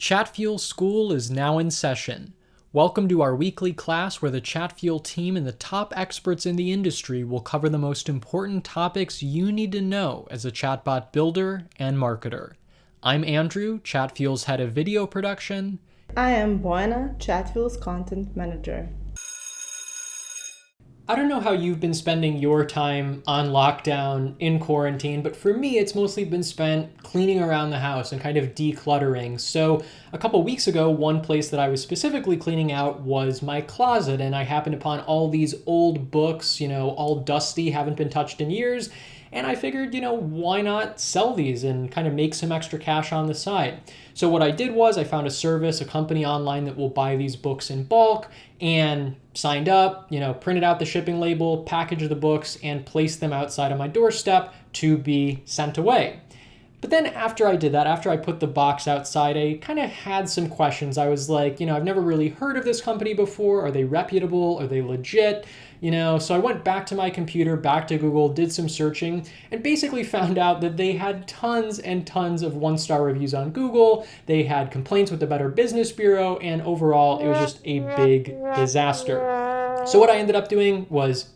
Chatfuel School is now in session. Welcome to our weekly class where the Chatfuel team and the top experts in the industry will cover the most important topics you need to know as a chatbot builder and marketer. I'm Andrew, Chatfuel's head of video production. I am Bojana, Chatfuel's content manager. I don't know how you've been spending your time on lockdown in quarantine, but for me, it's mostly been spent cleaning around the house and kind of decluttering. So a couple weeks ago, one place that I was specifically cleaning out was my closet, and I happened upon all these old books, all dusty, haven't been touched in years. And I figured, why not sell these and kind of make some extra cash on the side? So what I did was I found a company online that will buy these books in bulk, and signed up, printed out the shipping label, packaged the books, and placed them outside of my doorstep to be sent away. But then after I did that, after I put the box outside, I kind of had some questions. I was like, I've never really heard of this company before. Are they reputable? Are they legit? So I went back to my computer, back to Google, did some searching, and basically found out that they had tons and tons of one-star reviews on Google. They had complaints with the Better Business Bureau, and overall, it was just a big disaster. So what I ended up doing was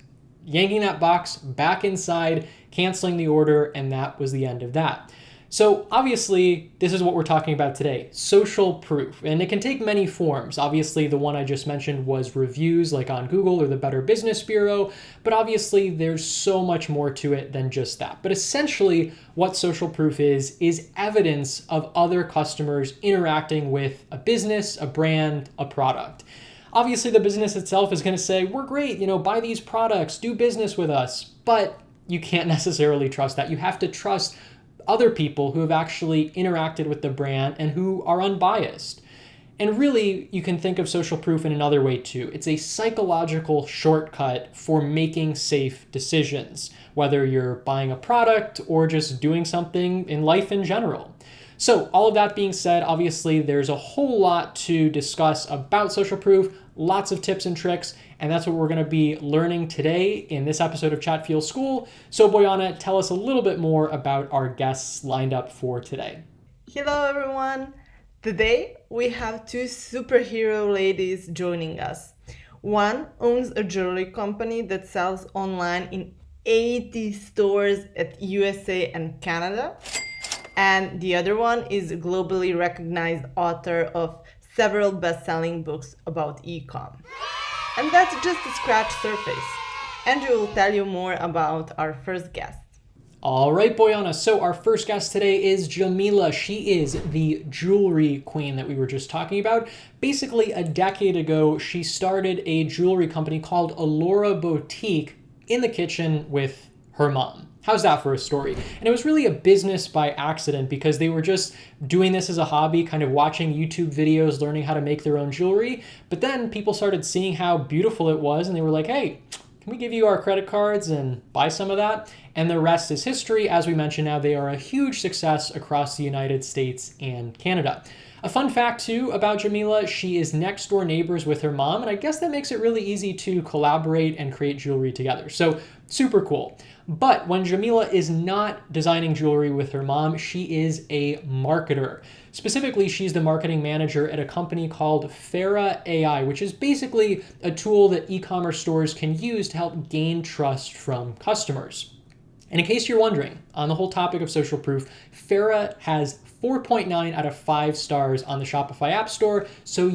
yanking that box back inside, canceling the order, and that was the end of that. So obviously, this is what we're talking about today, social proof, and it can take many forms. Obviously, the one I just mentioned was reviews like on Google or the Better Business Bureau, but obviously there's so much more to it than just that. But essentially, what social proof is evidence of other customers interacting with a business, a brand, a product. Obviously, the business itself is going to say, we're great, buy these products, do business with us, but you can't necessarily trust that. You have to trust other people who have actually interacted with the brand and who are unbiased. And really, you can think of social proof in another way too. It's a psychological shortcut for making safe decisions, whether you're buying a product or just doing something in life in general. So all of that being said, obviously there's a whole lot to discuss about social proof, lots of tips and tricks, and that's what we're going to be learning today in this episode of Chatfuel School. So Bojana, tell us a little bit more about our guests lined up for today. Hello everyone! Today we have two superhero ladies joining us. One owns a jewelry company that sells online in 80 stores at USA and Canada. And the other one is a globally recognized author of several best-selling books about e-com. And that's just a scratch surface. Andrew will tell you more about our first guest. All right, Bojana. So our first guest today is Jamila. She is the jewelry queen that we were just talking about. Basically, a decade ago, she started a jewelry company called Allura Boutique in the kitchen with her mom. How's that for a story? And it was really a business by accident because they were just doing this as a hobby, kind of watching YouTube videos, learning how to make their own jewelry. But then people started seeing how beautiful it was and they were like, hey, can we give you our credit cards and buy some of that? And the rest is history. As we mentioned now, they are a huge success across the United States and Canada. A fun fact too about Jamila, she is next door neighbors with her mom, and I guess that makes it really easy to collaborate and create jewelry together. So super cool. But when Jamila is not designing jewelry with her mom, she is a marketer. Specifically, she's the marketing manager at a company called Farah AI, which is basically a tool that e-commerce stores can use to help gain trust from customers. And in case you're wondering, on the whole topic of social proof, Farah has 4.9 out of 5 stars on the Shopify App Store, so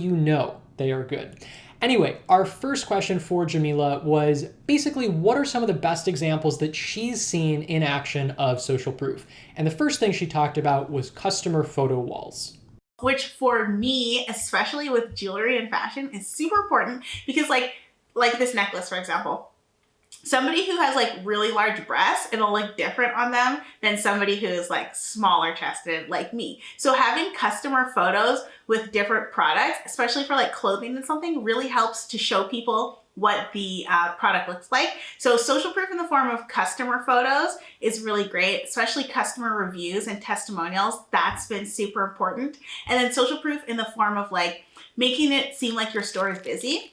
they are good. Anyway, our first question for Jamila was basically, what are some of the best examples that she's seen in action of social proof? And the first thing she talked about was customer photo walls. Which for me, especially with jewelry and fashion, is super important because like this necklace, for example. Somebody who has like really large breasts, it'll look different on them than somebody who is like smaller chested like me. So having customer photos with different products, especially for like clothing and something, really helps to show people what the product looks like. So social proof in the form of customer photos is really great, especially customer reviews and testimonials. That's been super important. And then social proof in the form of like making it seem like your store is busy.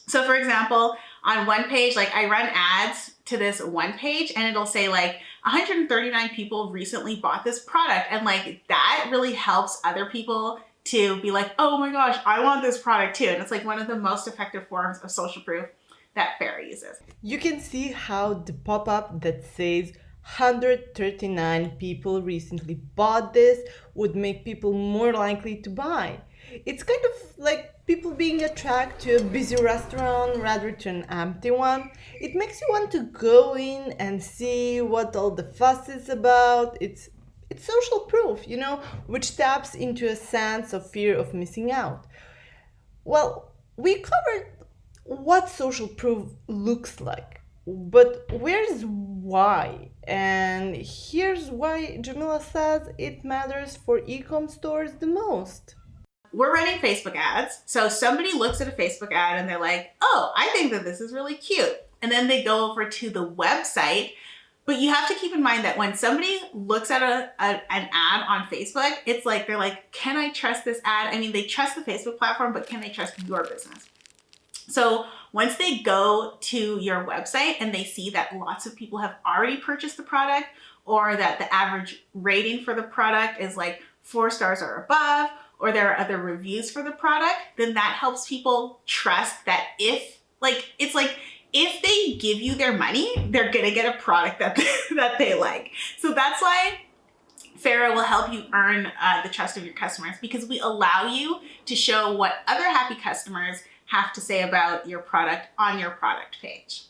So for example, on one page, like I run ads to this one page and it'll say like 139 people recently bought this product. And like that really helps other people to be like, oh my gosh, I want this product too. And it's like one of the most effective forms of social proof that Farrah uses. You can see how the pop-up that says 139 people recently bought this would make people more likely to buy. It's kind of like people being attracted to a busy restaurant rather than an empty one. It makes you want to go in and see what all the fuss is about. It's social proof, which taps into a sense of fear of missing out. Well, we covered what social proof looks like, but where's why? And here's why Jamila says it matters for e-com stores the most. We're running Facebook ads. So somebody looks at a Facebook ad and they're like, oh, I think that this is really cute. And then they go over to the website. But you have to keep in mind that when somebody looks at an ad on Facebook, it's like, they're like, can I trust this ad? I mean, they trust the Facebook platform, but can they trust your business? So once they go to your website and they see that lots of people have already purchased the product, or that the average rating for the product is like 4 stars or above, or there are other reviews for the product, then that helps people trust that if they give you their money, they're gonna get a product that they like. So that's why Farrah will help you earn the trust of your customers, because we allow you to show what other happy customers have to say about your product on your product page.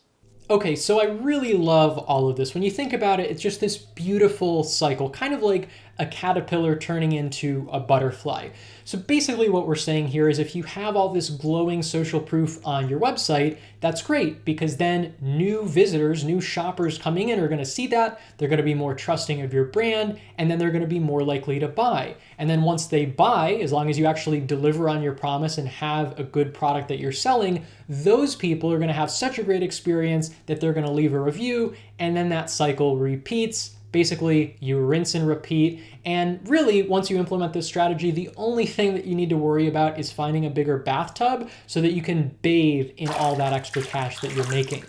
Okay, so I really love all of this. When you think about it, it's just this beautiful cycle, kind of like a caterpillar turning into a butterfly. So basically what we're saying here is if you have all this glowing social proof on your website, that's great, because then new visitors, new shoppers coming in are going to see that, they're going to be more trusting of your brand, and then they're going to be more likely to buy. And then once they buy, as long as you actually deliver on your promise and have a good product that you're selling, those people are going to have such a great experience that they're going to leave a review, and then that cycle repeats. Basically, you rinse and repeat. And really, once you implement this strategy, the only thing that you need to worry about is finding a bigger bathtub so that you can bathe in all that extra cash that you're making.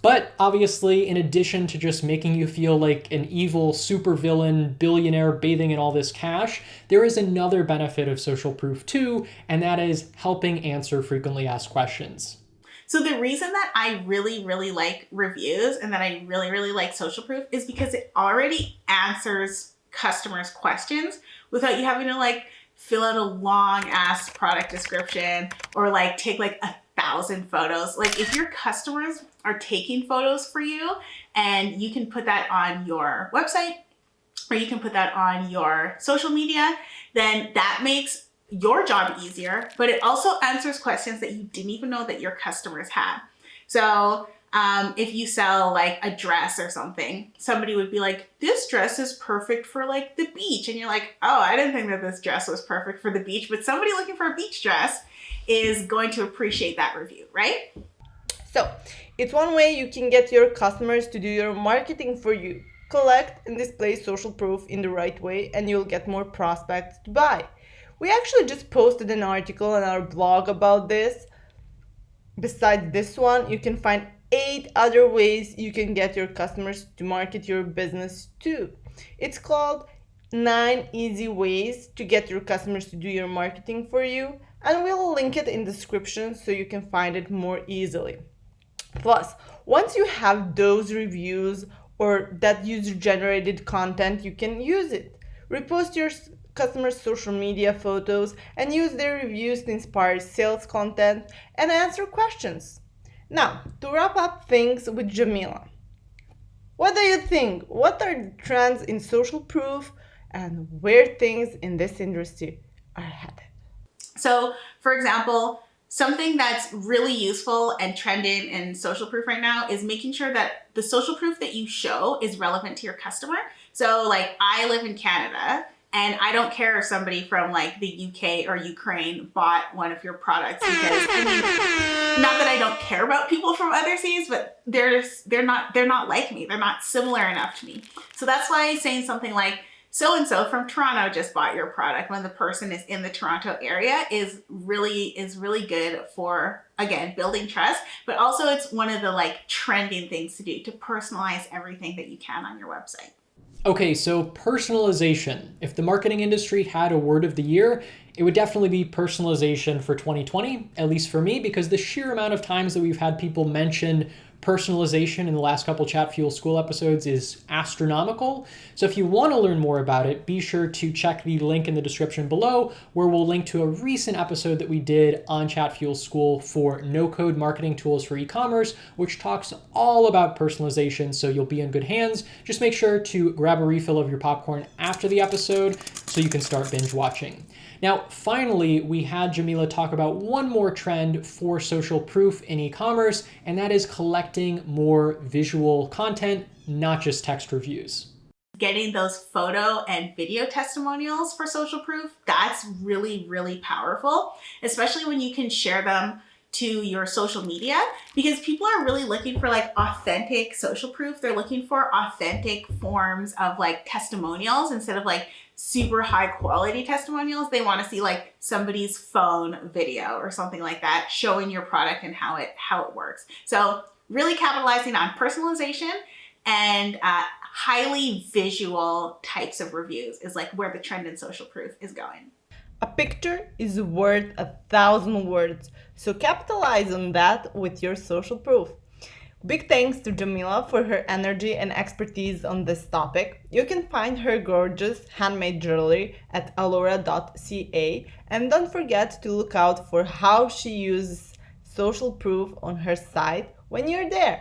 But obviously, in addition to just making you feel like an evil supervillain billionaire bathing in all this cash, there is another benefit of social proof too, and that is helping answer frequently asked questions. So the reason that I really, really like reviews and that I really, really like social proof is because it already answers customers' questions without you having to like fill out a long ass product description or like take like 1,000 photos. Like if your customers are taking photos for you and you can put that on your website or you can put that on your social media, then that makes your job easier, but it also answers questions that you didn't even know that your customers had. So if you sell like a dress or something, somebody would be like, this dress is perfect for like the beach. And you're like, oh, I didn't think that this dress was perfect for the beach, but somebody looking for a beach dress is going to appreciate that review, right? So it's one way you can get your customers to do your marketing for you. Collect and display social proof in the right way, and you'll get more prospects to buy. We actually just posted an article on our blog about this. Besides this one, you can find 8 other ways you can get your customers to market your business too. It's called 9 Easy Ways to Get Your Customers to Do Your Marketing for You, and we'll link it in the description so you can find it more easily. Plus, once you have those reviews or that user-generated content, you can use it. Repost your customers' social media photos and use their reviews to inspire sales content and answer questions. Now, to wrap up things with Jamila, what do you think? What are the trends in social proof and where things in this industry are headed? So, for example, something that's really useful and trending in social proof right now is making sure that the social proof that you show is relevant to your customer. So, like, I live in Canada, and I don't care if somebody from like the UK or Ukraine bought one of your products, because I mean, not that I don't care about people from other seas, but they're not like me. They're not similar enough to me. So that's why saying something like so-and-so from Toronto just bought your product when the person is in the Toronto area is really good for, again, building trust, but also it's one of the like trending things to do to personalize everything that you can on your website. Okay, so personalization. If the marketing industry had a word of the year, it would definitely be personalization for 2020, at least for me, because the sheer amount of times that we've had people mention personalization in the last couple Chatfuel School episodes is astronomical. So if you want to learn more about it, be sure to check the link in the description below, where we'll link to a recent episode that we did on Chatfuel School for no-code marketing tools for e-commerce, which talks all about personalization, so you'll be in good hands. Just make sure to grab a refill of your popcorn after the episode so you can start binge watching. Now, finally, we had Jamila talk about one more trend for social proof in e-commerce, and that is collecting more visual content, not just text reviews. Getting those photo and video testimonials for social proof, that's really, really powerful, especially when you can share them to your social media, because people are really looking for like authentic social proof. They're looking for authentic forms of like testimonials instead of like super high quality testimonials. They want to see like somebody's phone video or something like that showing your product and how it works. So really capitalizing on personalization and highly visual types of reviews is like where the trend in social proof is going. A picture is worth 1,000 words, so capitalize on that with your social proof. Big thanks to Jamila for her energy and expertise on this topic. You can find her gorgeous handmade jewelry at alora.ca, and don't forget to look out for how she uses social proof on her site when you're there.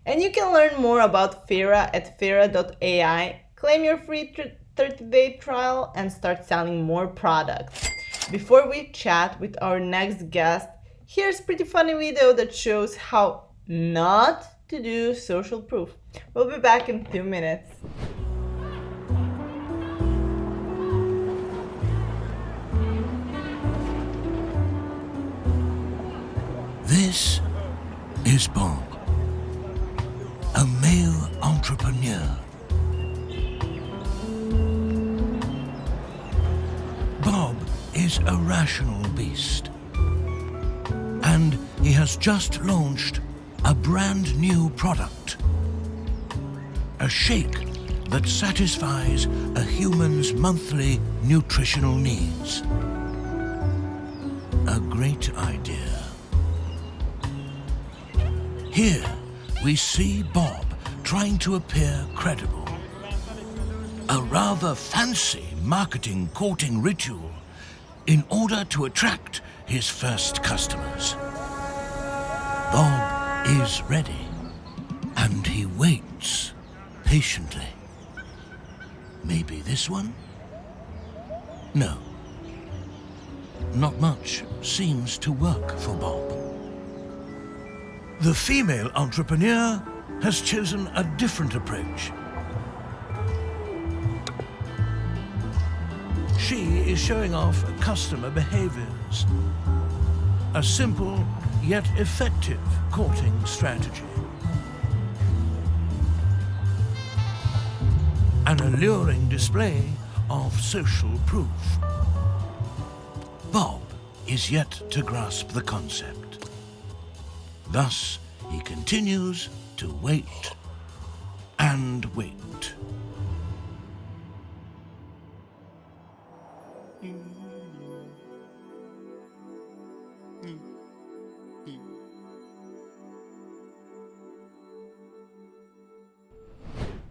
And you can learn more about Fera at fera.ai, claim your free 30-day trial, and start selling more products. Before we chat with our next guest, here's a pretty funny video that shows how not to do social proof. We'll be back in 2 minutes. This is Bob, a male entrepreneur. Bob is a rational beast, and he has just launched a brand new product, a shake that satisfies a human's monthly nutritional needs. A great idea. Here we see Bob trying to appear credible. A rather fancy marketing courting ritual in order to attract his first customers. Bob is ready, and he waits patiently. Maybe this one? No. Not much seems to work for Bob. The female entrepreneur has chosen a different approach. She is showing off customer behaviors. A simple yet effective courting strategy. An alluring display of social proof. Bob is yet to grasp the concept. Thus, he continues to wait and wait.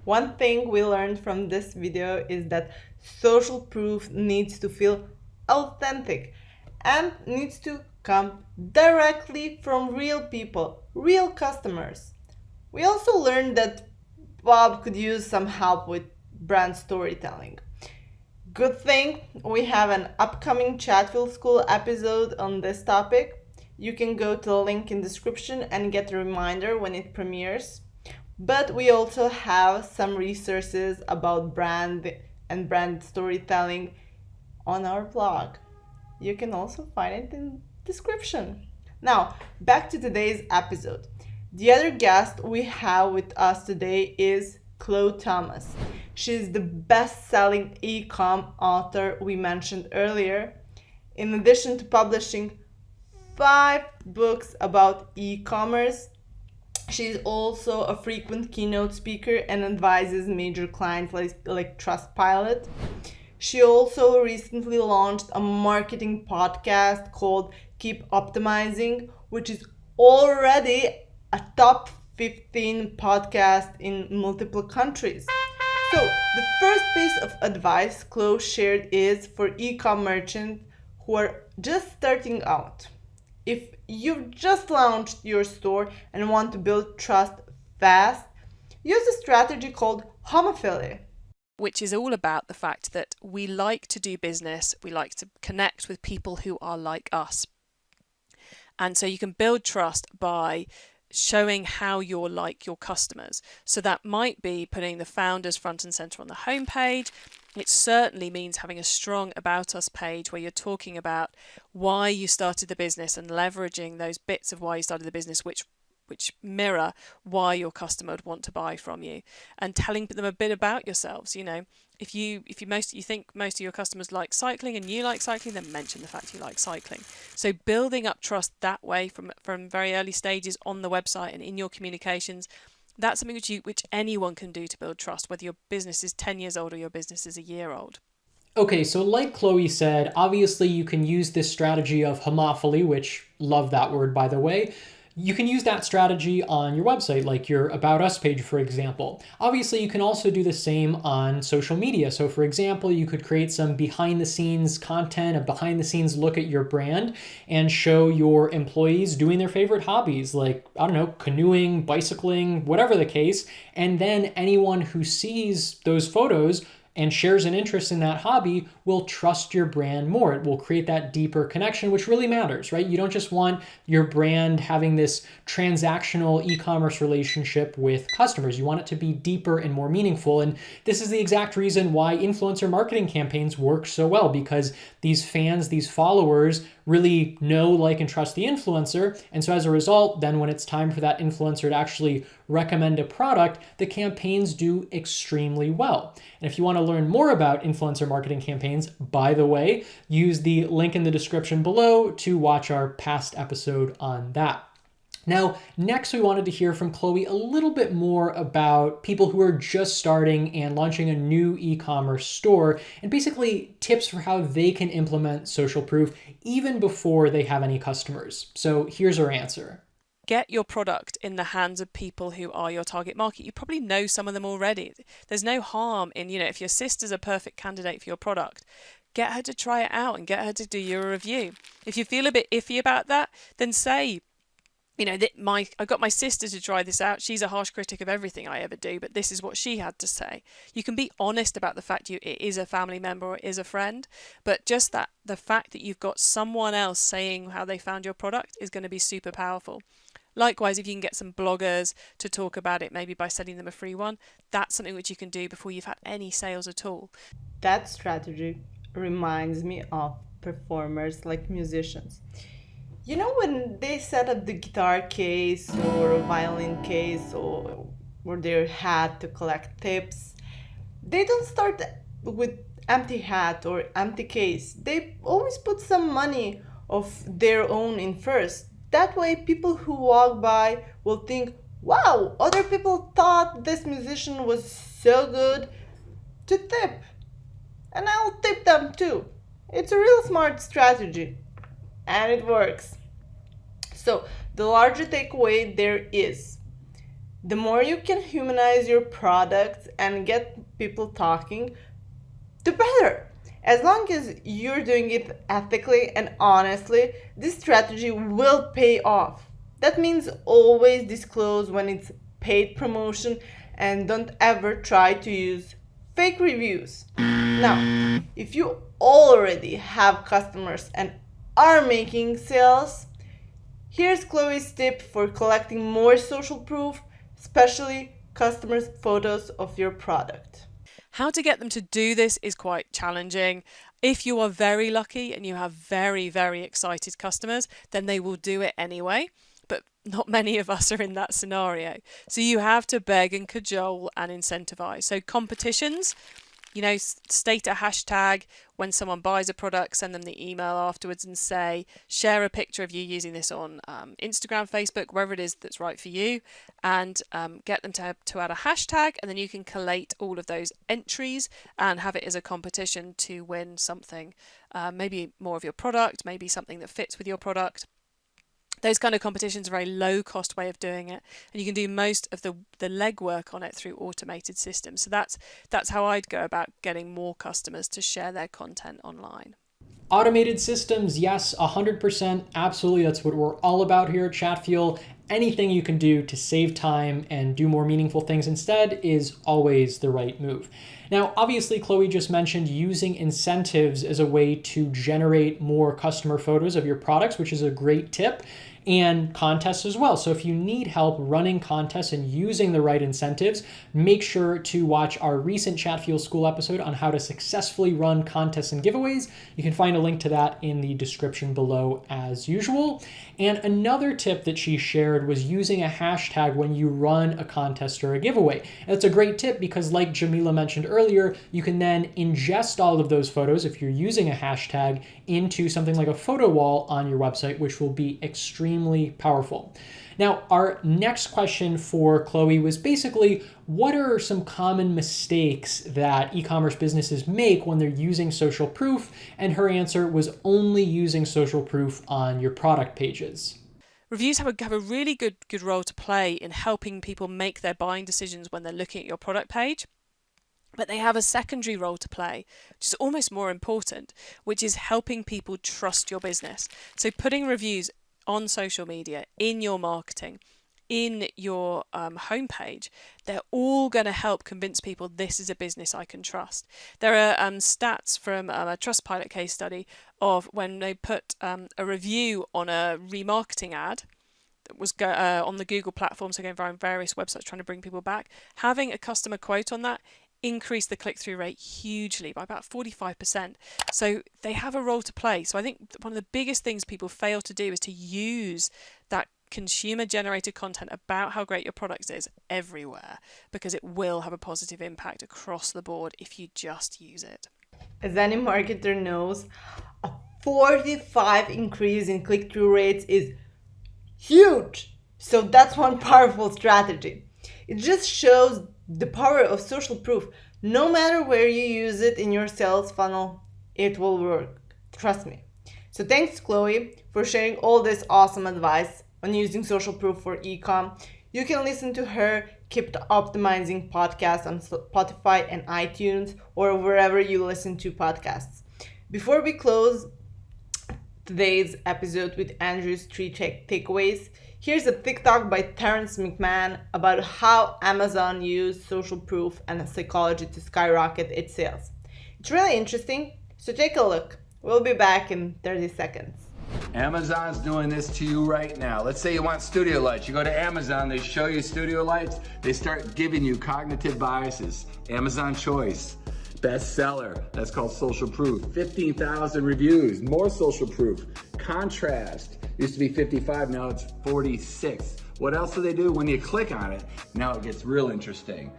One thing we learned from this video is that social proof needs to feel authentic and needs to come directly from real people, real customers. We also learned that Bob could use some help with brand storytelling. Good thing we have an upcoming Chatfuel School episode on this topic. You can go to the link in the description and get a reminder when it premieres. But we also have some resources about brand and brand storytelling on our blog. You can also find it in the description. Now, back to today's episode. The other guest we have with us today is Chloe Thomas. She's the best-selling e-com author we mentioned earlier. In addition to publishing 5 books about e-commerce, She's also a frequent keynote speaker and advises major clients like Trustpilot. She also recently launched a marketing podcast called Keep Optimizing, which is already a top 15 podcast in multiple countries. So, the first piece of advice Chloe shared is for e-com merchants who are just starting out. If you've just launched your store and want to build trust fast, use a strategy called homophily, which is all about the fact that we like to do business, we like to connect with people who are like us. And so you can build trust by showing how you're like your customers. So that might be putting the founders front and center on the homepage. It certainly means having a strong About Us page where you're talking about why you started the business and leveraging those bits of why you started the business which mirror why your customer would want to buy from you, and telling them a bit about yourselves. If you think most of your customers like cycling and you like cycling, then mention the fact you like cycling. So building up trust that way from very early stages on the website and in your communications, that's something which anyone can do to build trust, whether your business is 10 years old or your business is a year old. Okay, so like Chloe said, obviously you can use this strategy of homophily, which, love that word by the way. You can use that strategy on your website, like your About Us page, for example. Obviously, you can also do the same on social media. So for example, you could create some behind the scenes content, a behind the scenes look at your brand, and show your employees doing their favorite hobbies, like, I don't know, canoeing, bicycling, whatever the case. And then anyone who sees those photos and shares an interest in that hobby will trust your brand more. It will create that deeper connection, which really matters, right? You don't just want your brand having this transactional e-commerce relationship with customers. You want it to be deeper and more meaningful. And this is the exact reason why influencer marketing campaigns work so well, because these fans, these followers really know, like, and trust the influencer. And so as a result, then when it's time for that influencer to actually recommend a product, the campaigns do extremely well. And if you want to learn more about influencer marketing campaigns, by the way, use the link in the description below to watch our past episode on that. Now, next we wanted to hear from Chloe a little bit more about people who are just starting and launching a new e-commerce store, and basically tips for how they can implement social proof even before they have any customers. So here's her answer. Get your product in the hands of people who are your target market. You probably know some of them already. There's no harm in, if your sister's a perfect candidate for your product, get her to try it out and get her to do your review. If you feel a bit iffy about that, then say, I got my sister to try this out. She's a harsh critic of everything I ever do, but this is what she had to say. You can be honest about the fact it is a family member or it is a friend, but just that the fact that you've got someone else saying how they found your product is going to be super powerful. Likewise, if you can get some bloggers to talk about it, maybe by sending them a free one, that's something which you can do before you've had any sales at all. That strategy reminds me of performers like musicians. When they set up the guitar case or a violin case or their hat to collect tips, they don't start with empty hat or empty case. They always put some money of their own in first. That way, people who walk by will think, wow, other people thought this musician was so good to tip. And I'll tip them too. It's a real smart strategy. And it works. So, the larger takeaway there is, the more you can humanize your products and get people talking, the better. As long as you're doing it ethically and honestly, this strategy will pay off. That means always disclose when it's paid promotion and don't ever try to use fake reviews. Now, if you already have customers and are making sales, here's Chloe's tip for collecting more social proof, especially customers' photos of your product. How to get them to do this is quite challenging. If you are very lucky and you have very, very excited customers, then they will do it anyway. But not many of us are in that scenario. So you have to beg and cajole and incentivize. So competitions, state a hashtag when someone buys a product, send them the email afterwards and say, share a picture of you using this on Instagram, Facebook, wherever it is that's right for you, and get them to add a hashtag, and then you can collate all of those entries and have it as a competition to win something, maybe more of your product, maybe something that fits with your product. Those kind of competitions are a very low cost way of doing it, and you can do most of the legwork on it through automated systems. So that's how I'd go about getting more customers to share their content online. Automated systems, yes, 100%, absolutely. That's what we're all about here at Chatfuel. Anything you can do to save time and do more meaningful things instead is always the right move. Now, obviously, Chloe just mentioned using incentives as a way to generate more customer photos of your products, which is a great tip, and contests as well. So if you need help running contests and using the right incentives, make sure to watch our recent Chatfuel School episode on how to successfully run contests and giveaways. You can find a link to that in the description below as usual. And another tip that she shared was using a hashtag when you run a contest or a giveaway. And that's a great tip because, like Jamila mentioned earlier, you can then ingest all of those photos, if you're using a hashtag, into something like a photo wall on your website, which will be extremely powerful. Now, our next question for Chloe was basically, what are some common mistakes that e-commerce businesses make when they're using social proof? And her answer was only using social proof on your product pages. Reviews have a really good role to play in helping people make their buying decisions when they're looking at your product page. But they have a secondary role to play, which is almost more important, which is helping people trust your business. So putting reviews on social media, in your marketing, in your homepage, they're all going to help convince people this is a business I can trust. There are stats from a Trustpilot case study of when they put a review on a remarketing ad that was on the Google platform, so going around various websites trying to bring people back, having a customer quote on that increase the click-through rate hugely by about 45%. So they have a role to play. So I think one of the biggest things people fail to do is to use that consumer-generated content about how great your product is everywhere, because it will have a positive impact across the board if you just use it. As any marketer knows, a 45 increase in click-through rates is huge. So that's one powerful strategy. It just shows the power of social proof. No matter where you use it in your sales funnel, it will work. Trust me. So thanks, Chloe, for sharing all this awesome advice on using social proof for e-com. You can listen to her Keep Optimizing podcast on Spotify and iTunes or wherever you listen to podcasts. Before we close today's episode with Andrew's 3 takeaways, here's a TikTok by Terrence McMahon about how Amazon used social proof and psychology to skyrocket its sales. It's really interesting, so take a look. We'll be back in 30 seconds. Amazon's doing this to you right now. Let's say you want studio lights. You go to Amazon, they show you studio lights. They start giving you cognitive biases. Amazon Choice, bestseller. That's called social proof. 15,000 reviews, more social proof. Contrast. Used to be 55, now it's 46. What else do they do? When you click on it, now it gets real interesting.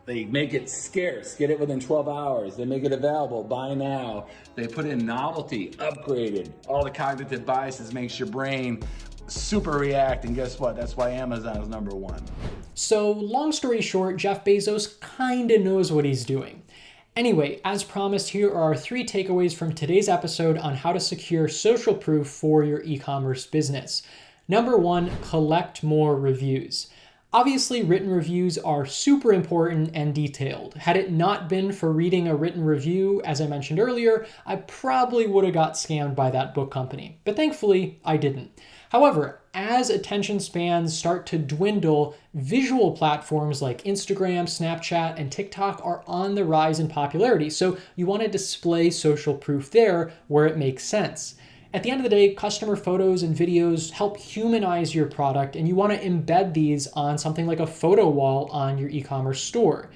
They make it scarce, get it within 12 hours. They make it available, buy now. They put in novelty, upgraded. All the cognitive biases makes your brain super react, and guess what? That's why Amazon is number one. So long story short, Jeff Bezos kinda knows what he's doing. Anyway, as promised, here are our 3 takeaways from today's episode on how to secure social proof for your e-commerce business. Number 1, collect more reviews. Obviously, written reviews are super important and detailed. Had it not been for reading a written review, as I mentioned earlier, I probably would have got scammed by that book company. But thankfully, I didn't. However, as attention spans start to dwindle, visual platforms like Instagram, Snapchat, and TikTok are on the rise in popularity. So you want to display social proof there where it makes sense. At the end of the day, customer photos and videos help humanize your product, and you want to embed these on something like a photo wall on your e-commerce store.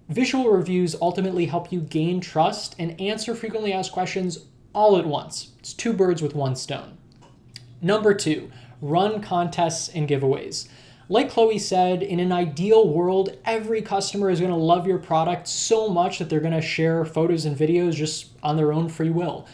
Visual reviews ultimately help you gain trust and answer frequently asked questions all at once. It's 2 birds with 1 stone. Number 2, run contests and giveaways. Like Chloe said, in an ideal world, every customer is going to love your product so much that they're going to share photos and videos just on their own free will.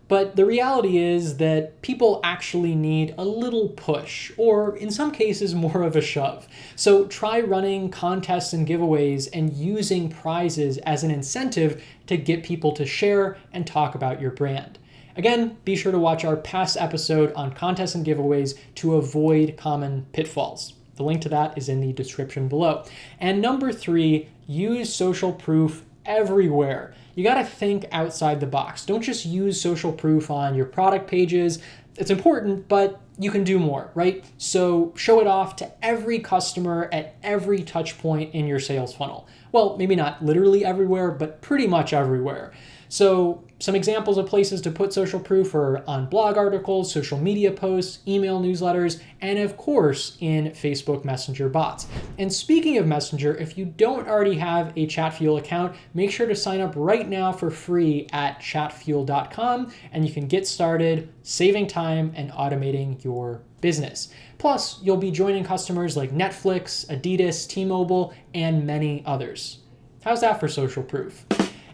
But the reality is that people actually need a little push, or in some cases more of a shove. So try running contests and giveaways and using prizes as an incentive to get people to share and talk about your brand. Again, be sure to watch our past episode on contests and giveaways to avoid common pitfalls. The link to that is in the description below. And number 3, use social proof everywhere. You got to think outside the box. Don't just use social proof on your product pages. It's important, but you can do more, right? So show it off to every customer at every touch point in your sales funnel. Well, maybe not literally everywhere, but pretty much everywhere. So some examples of places to put social proof are on blog articles, social media posts, email newsletters, and of course in Facebook Messenger bots. And speaking of Messenger, if you don't already have a Chatfuel account, make sure to sign up right now for free at chatfuel.com, and you can get started saving time and automating your business. Plus, you'll be joining customers like Netflix, Adidas, T-Mobile, and many others. How's that for social proof?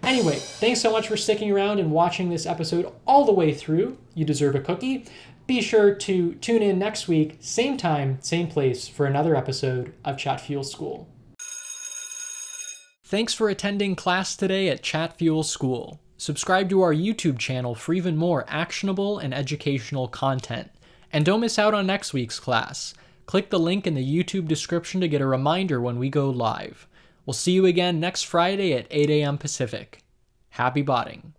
Anyway, thanks so much for sticking around and watching this episode all the way through. You deserve a cookie. Be sure to tune in next week, same time, same place, for another episode of Chatfuel School. Thanks for attending class today at Chatfuel School. Subscribe to our YouTube channel for even more actionable and educational content. And don't miss out on next week's class. Click the link in the YouTube description to get a reminder when we go live. We'll see you again next Friday at 8 a.m. Pacific. Happy botting.